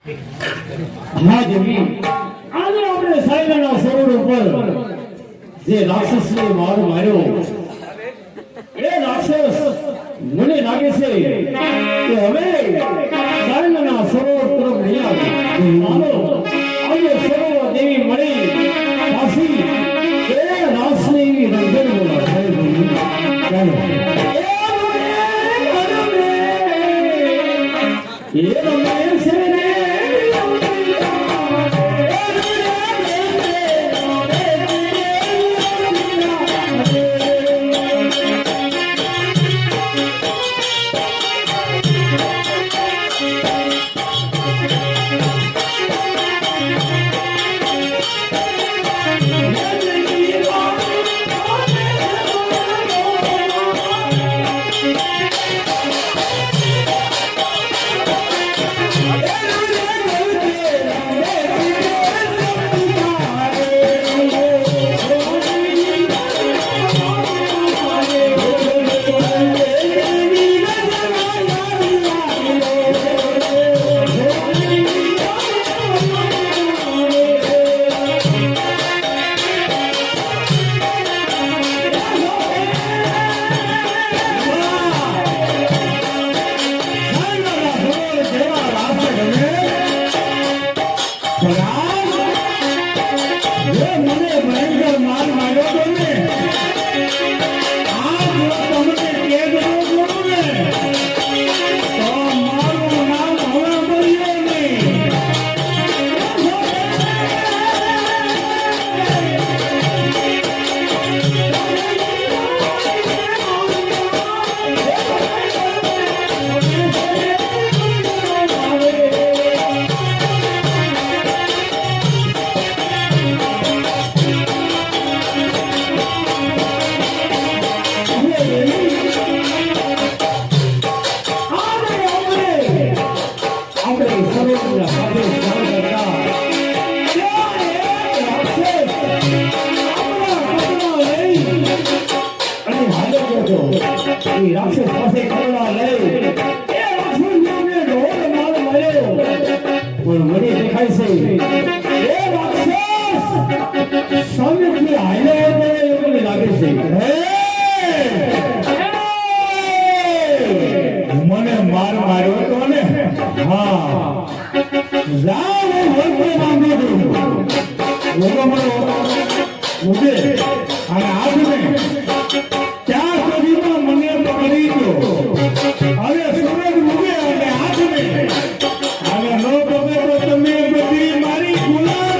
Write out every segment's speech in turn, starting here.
હા દેવી આજે આપણે સાયલાના સરોવર ઉપર જે રાક્ષસને માર માર્યો એ રાક્ષસ મને લાગે છે કે હવે સાયલાના સરોવર તરફ નહીં આવે માનો આજે સરોવર દેવી મળી પાછી એ રાક્ષસની રંજન બોલા ચાલો એ રમે છે રે રાક્ષસ પાસે કરોડા લઈ એ રાક્ષસને ઢોર માર માર્યો પણ મને દેખાય છે એ રાક્ષસ સામેથી હાલ્યો પડે એવું લાગે છે મને માર માર્યો તો ને હા જાવ વળતે માંગો લોકો મારો મુજે અને આજને ત્યાં સુધીમાં મને પકડી ગયો હવે સૂરજ ઉગે અને આજને હવે નો પકડો તો તમે બધી મારી ગુલામ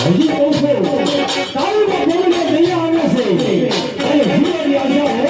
હજી કહું છું તારું બોલીને દયા આવે છે અને જીવન યાદ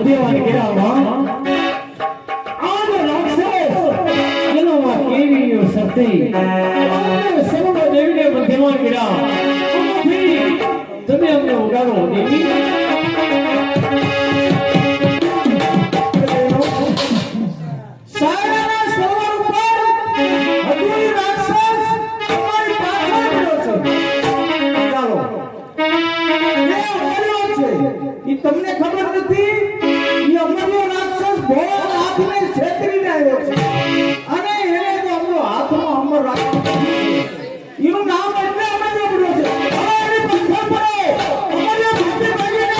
બુદ્ધિવાન કર્યા આજ રાક્ષસ એનો માં કેવીઓ સતી સર્વ દેવીને બુદ્ધિવાન કર્યા તમે અમને ઉડાડો દેવી તમને ખબર નથી એ અમરનો રાક્ષસ ભોળાનાથને છેતરીને આવ્યો છે અને એને તો અમરો હાથમાં અમર રાક્ષસ એનું નામ એટલે અમરનો પડ્યો છે હવે એની પથ્થર પડો અમરને ભૂતે ભાગીને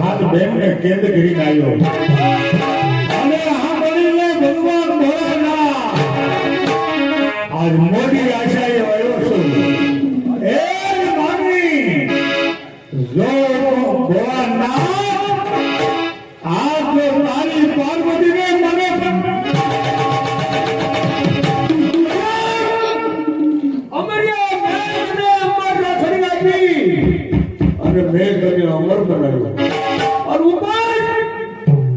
હાથ બેનને કેદ કરી આવ્યો અને આ બનીને ભગવાન ભોળાનાથ આજ મોટી આશાએ આવ્યો છું એ માગણી જો ભોળાનાથ આજ તારી પાર્વતીને મને અમરિયા મેને અમર રાખડી આપી અને મેં તને અમર બનાવ્યો और ऊपर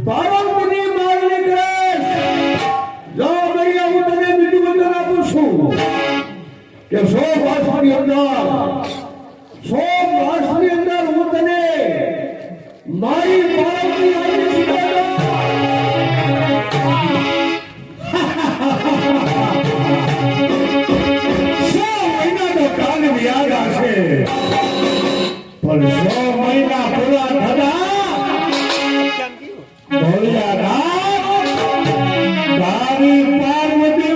पार्वती मारने करे जो मैया હું તને બીજું વચન આપું છું કે 100 વર્ષની અંદર હું તને મારી પાર્વતી આવીને શીખવાડો 100 મહિના તો કાલ યાદ આવશે પણ 100 મહિના પૂરા થતા તારી પાર્વતી